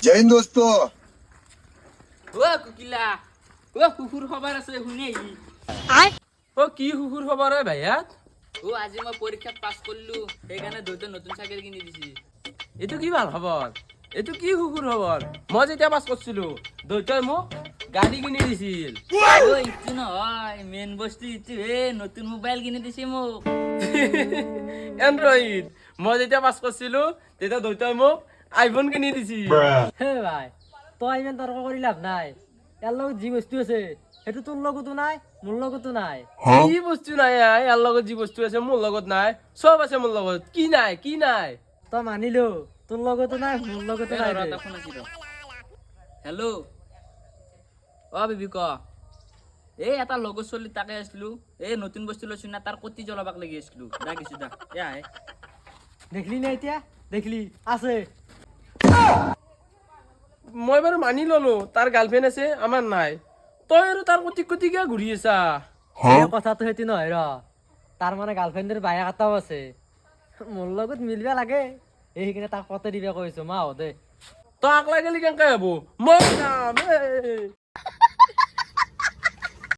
जय हिंद दोस्तों। ও কুকিলা ও কুকুর খবর আছে শুনে ও কি হুকুর খবর হয় ভাইয়াত? ও আজি মই পরীক্ষা পাস করলু সেইকাৰণে দুইটা নতুন সাইকেল কিনি দিছি এইটো কি ভাল খবৰ? এইটো কি হুকুৰ খবৰ? মই যেতিয়া পাছ কৰিছিলো দেউতাই মোক গাড়ী কিনি দিছিল। ও ইটো নহয় মেইন বস্তু ইটো নতুন মোবাইল কিনি দিছে মোক এনড্ৰইড। মই যেতিয়া পাছ কৰিছিলো তেতিয়া দেউতাই মোক আইফোন কিনি দিছিল। হে ভাই তই ইমান তৰ্ক কৰি লাভ নাই। ইয়াৰ লগত যি বস্তু আছে সেইটো তোৰ লগতো নাই মোৰ লগতো নাই। কি বস্তু নাই ইয়াৰ লগত? যি বস্তু আছে মোৰ লগত নাই। চব আছে মোৰ লগত। কি নাই কি নাই? তই মানিলো তোৰ লগতো নাই মোৰ লগতো নাই ৰে। হেল্ল' অ বিবি ক এটা লগৰ চলি তাকে আছিলো নতুন বস্তু লৈছো না তাৰ কতি জ্বলাবাক লাগি আছিলো ৰাখিছো দা আহে দেখলি নে এতিয়া? দেখলি আছে। মই বাৰু মানি ললো তাৰ গাৰ্লফ্ৰেণ্ড আছে আমাৰ নাই। তই আৰু তাৰ কটি কটি কিয় ঘূৰি আছা? এই কথাটো সেইটো নহয় ৰ। তাৰ মানে গাৰ্লফ্ৰেণ্ডৰ বায়া এটাও আছে। মোৰ লগত মিলিব লাগে এইখিনি তাক কতে দিবা কৈছো মা দে। তই আকলাই গেলি কেনেকে হব? মই যাম।